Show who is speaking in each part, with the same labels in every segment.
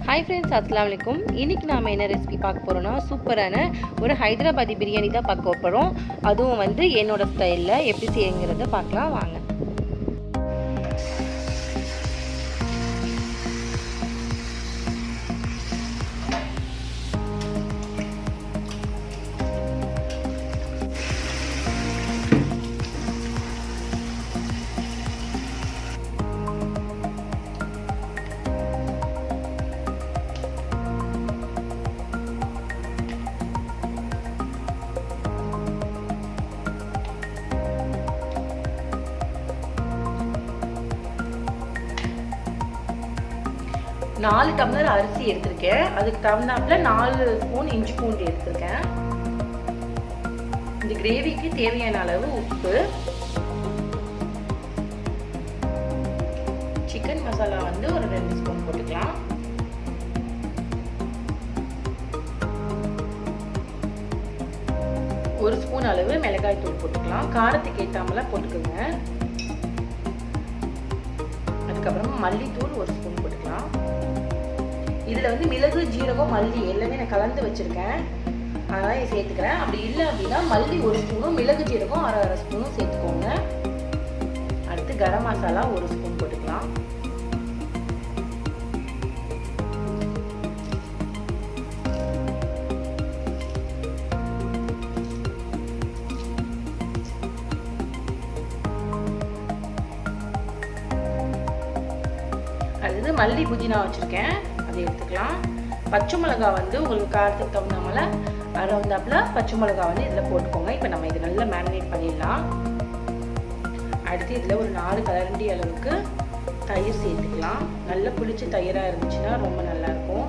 Speaker 1: Hi friends अस्सलाम वालेकुम। इनकी नाम என்ன ரெசிபி பார்க்க போறோம்னா சூப்பரான ஒரு ஹைதராபாதி பிரியாணி தான் பார்க்க போறோம். அதுவும் வந்து என்னோட ஸ்டைல்ல எப்படி செய்யங்கறத பார்க்கலாம் வாங்க. 4 டம்ளர் அரிசி எடுத்துர்க்கேன். அதுக்கு தகுந்தாப்ல 4 ஸ்பூன் இஞ்சி பூண்டு எடுத்துர்க்கேன். இந்த கிரேவிக்கு தேவையான அளவு உப்பு, சிக்கன் மசாலா வந்து ஒரு 2 ஸ்பூன் போட்டுக்கலாம். ஒரு ஸ்பூன் அளவு மிளகாய் தூள் போட்டுக்கலாம். காரத்துக்கு ஏத்தாமல போட்டுக்கோங்க. அதுக்கப்புறம் மல்லித்தூள் ஒரு ஸ்பூன் போட்டுக்கலாம். இதுல வந்து மிளகு, ஜீரகம், மல்லி எல்லாமே நான் கலந்து வச்சிருக்கேன். அதனால இதை சேர்த்துக்கிறேன். அப்படி இல்லை அப்படின்னா மல்லி ஒரு ஸ்பூனும் மிளகு ஜீரகம் அரை ஸ்பூனும் சேர்த்துக்கோங்க. அடுத்து கரம் மசாலா ஒரு ஸ்பூன் போட்டுக்கலாம். அடுத்து மல்லி புதினா வச்சிருக்கேன், அதை எடுத்துக்கலாம். பச்சை மிளகாய் வந்து உங்களுக்கு காரத்துக்கு தகுந்தாமல அரௌந்தாப்புல பச்சை மிளகாய் வந்து இதில் போட்டுக்கோங்க. இப்போ நம்ம இதை நல்லா மேரினேட் பண்ணிடலாம். அடுத்து இதில் ஒரு 4 கரண்டி அளவுக்கு தயிர் சேர்த்துக்கலாம். நல்லா புளிச்ச தயிராக இருந்துச்சுன்னா ரொம்ப நல்லாயிருக்கும்.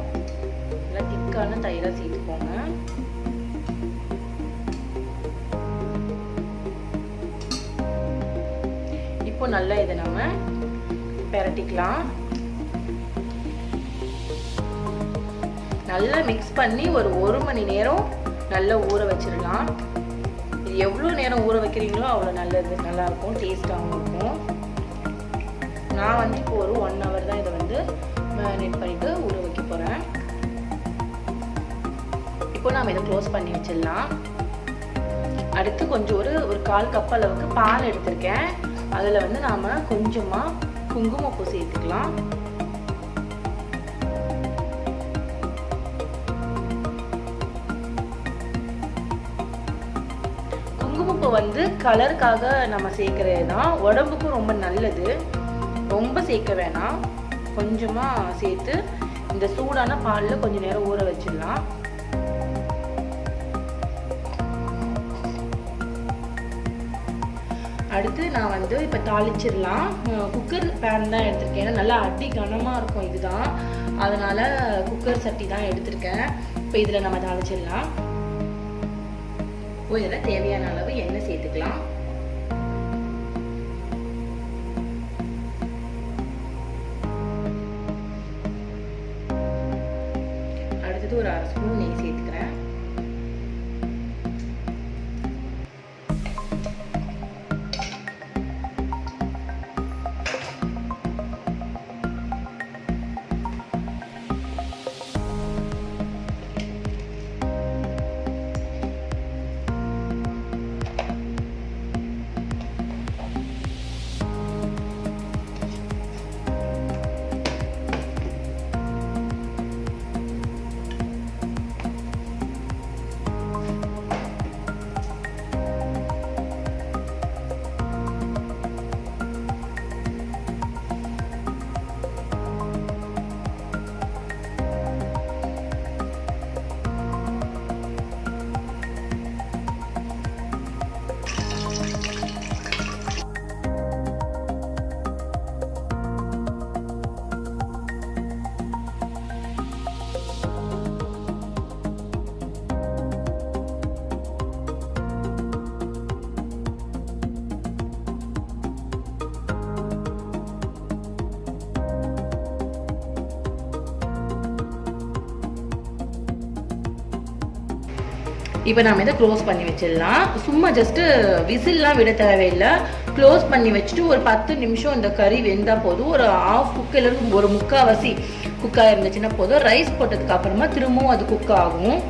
Speaker 1: நல்லா திக்கான தயிராக சேர்த்துக்கோங்க. இப்போ நல்லா இதை நம்ம பெரட்டிக்கலாம். நல்லா மிக்ஸ் பண்ணி ஒரு 1 மணி நேரம் நல்லா ஊற வச்சிடலாம். இது எவ்வளோ நேரம் ஊற வைக்கிறீங்களோ அவ்வளோ நல்லது, நல்லா இருக்கும், டேஸ்டாகவும் இருக்கும். நான் வந்து இப்போ ஒரு 1 hour தான் இதை வந்து மேரினேட் பண்ணிட்டு ஊற வைக்க போகிறேன். இப்போ நாம் இதை க்ளோஸ் பண்ணி வச்சிடலாம். அடுத்து கொஞ்சம் ஒரு 1/4 கப் அளவுக்கு பால் எடுத்திருக்கேன். அதில் வந்து நாம் கொஞ்சமாக குங்குமப்பூ சேர்த்துக்கலாம். குங்குமப்பூ வந்து கலருக்காக நம்ம சேர்க்கறது தான், உடம்புக்கும் ரொம்ப நல்லது. ரொம்ப சேர்க்க வேணாம், கொஞ்சமாக சேர்த்து இந்த சூடான பாலில் கொஞ்சம் நேரம் ஊற வச்சிடலாம். அடுத்து நான் வந்து இப்போ தாளிச்சிடலாம். குக்கர் பேன் தான் எடுத்திருக்கேன், நல்லா அடி கனமாக இருக்கும் இதுதான், அதனால் குக்கர் சட்டி தான் எடுத்திருக்கேன். இப்போ இதில் நம்ம தாளிச்சிடலாம். இதில் தேவையான அளவு எண்ணெய் சேர்த்துக்கலாம். அடுத்தது ஒரு 1/2 ஸ்பூன் நெய் சேர்த்துக்கிறேன். இப்போ நாம இதை க்ளோஸ் பண்ணி வச்சிடலாம். சும்மா ஜஸ்ட்டு விசில்லாம் விட தேவையில்லை. க்ளோஸ் பண்ணி வச்சுட்டு ஒரு 10 நிமிஷம் இந்த கறி வெந்தால் போதும். ஒரு 1/2 குக்கிலேருந்து ஒரு 3/4 குக்காக இருந்துச்சுன்னா போதும். ரைஸ் போட்டதுக்கு அப்புறமா திரும்பவும் அது குக் ஆகும்.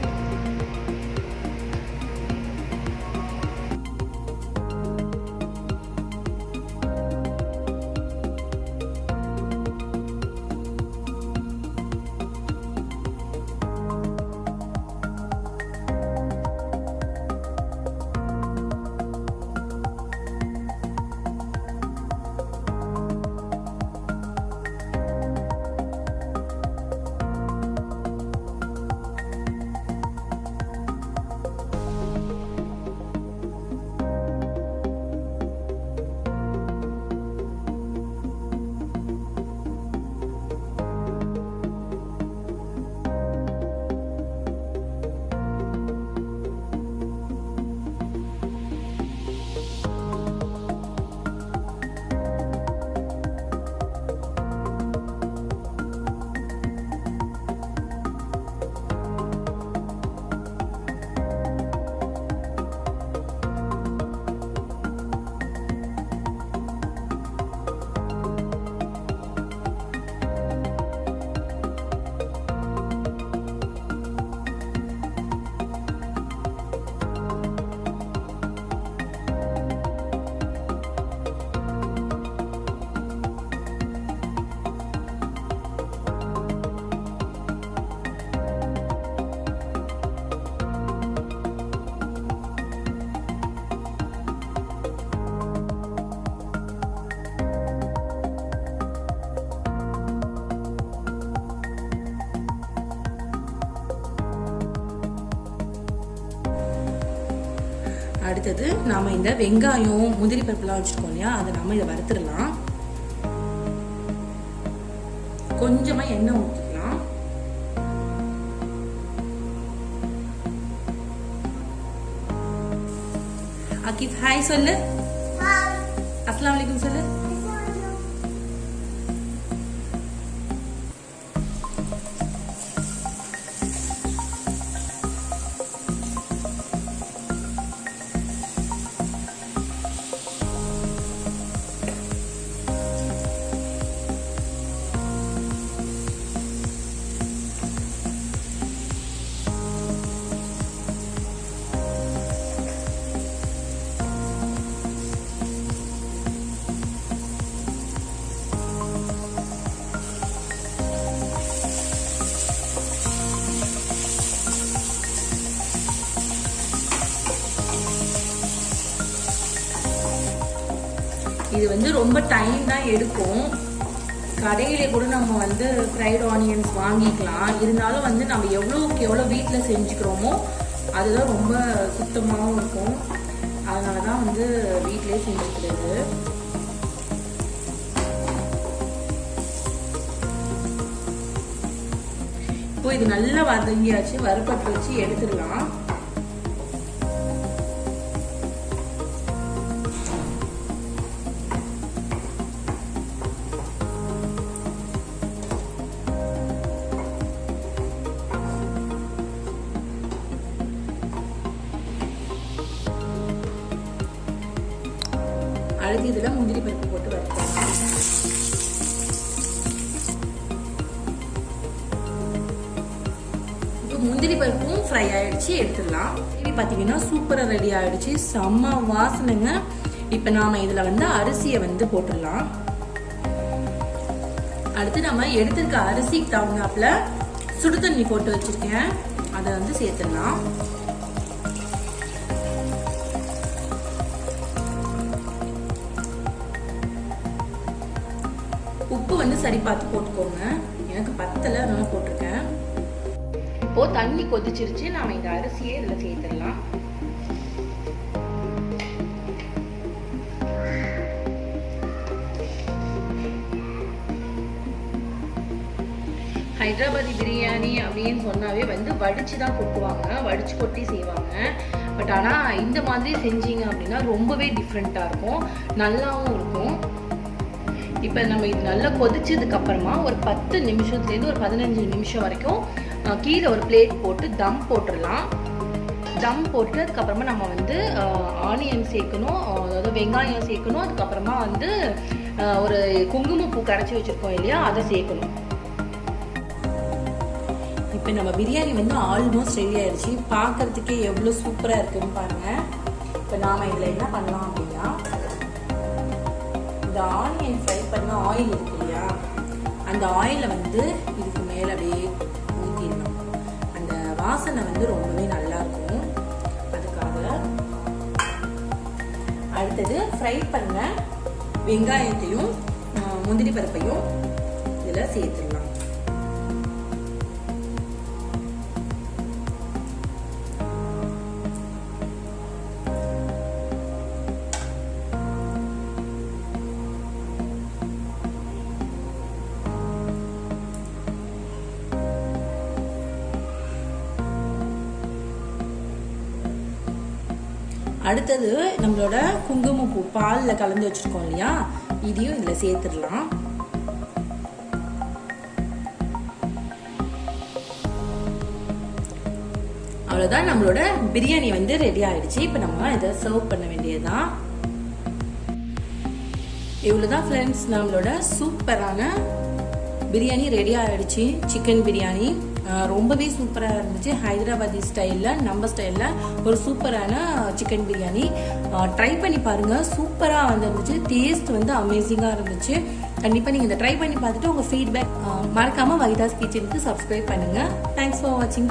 Speaker 1: அடுத்தது நாம இந்த வெங்காயம் முந்திரி பருப்புலாம் வச்சிருக்கோம் இல்லையா, அதை நாம இதை வறுத்துடலாம். கொஞ்சமா எண்ணெய் ஊற்றிக்கலாம். அகிப் ஹாய் சொல்லு. அஸ்ஸலாமு அலைக்கும் சொல்லு. இது வந்து ரொம்ப டைம் தான் எடுக்கும். கடையிலே கூட நம்ம வந்து ஃப்ரைட் ஆனியன்ஸ் வாங்கிக்கலாம். இருந்தாலும் வந்து நம்ம எவ்வளோக்கு எவ்வளோ வீட்டில் செஞ்சுக்கிறோமோ அதுதான் ரொம்ப சுத்தமாகவும் இருக்கும். அதனால தான் வந்து வீட்டிலே செஞ்சுக்கிறது. இப்போ இது நல்லா வதங்கியாச்சு, வறுபட்டு வச்சு எடுத்துடலாம். அடுத்து இதில் முந்திரி பருப்பு போட்டு வறுக்கலாம். இப்போ முந்திரி பருப்பும் ஃப்ரை ஆயிடுச்சு, எடுத்துடலாம். இது பார்த்தீங்கன்னா சூப்பராக ரெடி ஆயிடுச்சு, செம்ம வாசனைங்க. இப்போ நாம இதில் வந்து அரிசியை வந்து போட்டுடலாம். அடுத்து நம்ம எடுத்துருக்க அரிசிக்கு தகுந்தாப்புல சுடு தண்ணி போட்டு வச்சிருக்கேன், அதை வந்து சேர்த்துடலாம். உப்பு வந்து சரி பார்த்து போட்டுக்கோங்க, எனக்கு பத்தலை அதனால போட்டிருக்கேன். இப்போ தண்ணி கொதிச்சிருச்சு, நாம இந்த அரிசியை இதுல சேர்த்துடலாம். ஹைதராபாதி பிரியாணி அப்படின்னு சொன்னாவே வந்து வடிச்சு தான் கொட்டுவாங்க, வடிச்சு கொட்டி செய்வாங்க. பட் ஆனால் இந்த மாதிரி செஞ்சீங்க அப்படின்னா ரொம்பவே டிஃப்ரெண்ட்டாக இருக்கும், நல்லாவும் இருக்கும். இப்போ நம்ம இது நல்லா கொதிச்சதுக்கு அப்புறமா ஒரு 10 நிமிஷத்துலேருந்து ஒரு 15 நிமிஷம் வரைக்கும் கீழே ஒரு பிளேட் போட்டு தம் போட்டுடலாம். தம் போட்டு அதுக்கப்புறமா நம்ம வந்து ஆனியன் சேர்க்கணும், அதாவது வெங்காயம் சேர்க்கணும். அதுக்கப்புறமா வந்து ஒரு குங்குமப்பூ கரைச்சி வச்சுருக்கோம் இல்லையா, அதை சேர்க்கணும். இப்போ நம்ம பிரியாணி வந்து ஆல்மோஸ்ட் ரெடி ஆயிடுச்சு. பார்க்கறதுக்கே எவ்வளோ சூப்பராக இருக்குன்னு பாருங்க. இப்போ நாம் இதில் என்ன பண்ணலாம் அப்படின்னா, இந்த ஆனியன் ஃப்ரை பண்ண ஆயில் இருக்கு இல்லையா, அந்த ஆயிலை வந்து இதுக்கு மேலே அப்படியே ஊற்றிடணும். அந்த வாசனை வந்து ரொம்பவே நல்லா இருக்கும். அதுக்காக அடுத்தது ஃப்ரை பண்ண வெங்காயத்தையும் முந்திரி பருப்பையும் இதில் சேர்த்துடலாம். அடுத்தது நம்மளோட குங்குமப்பூ பாலில் கலந்து வச்சிருக்கோம் இல்லையா, இதையும் இதில் சேர்த்துடலாம். அவ்வளோதான், நம்மளோட பிரியாணி வந்து ரெடி ஆயிடுச்சு. இப்போ நம்ம இதை சர்வ் பண்ண வேண்டியதுதான். இவ்வளோதான் ஃப்ரெண்ட்ஸ், நம்மளோட சூப்பரான பிரியாணி ரெடி ஆயிடுச்சு. சிக்கன் பிரியாணி ரொம்பவே சூப்பராக இருந்துச்சு. ஹைதராபாதி ஸ்டைலில், நம்ம ஸ்டைலில் ஒரு சூப்பரான சிக்கன் பிரியாணி ட்ரை பண்ணி பாருங்கள். சூப்பராக வந்துருந்துச்சு. டேஸ்ட் வந்து அமேசிங்காக இருந்துச்சு. கண்டிப்பாக நீங்கள் இதை ட்ரை பண்ணி பார்த்துட்டு உங்கள் ஃபீட்பேக் மறக்காமல் வஹிதாஸ் கிச்சனுக்கு சப்ஸ்கிரைப் பண்ணுங்கள். தேங்க்ஸ் ஃபார் வாட்சிங்.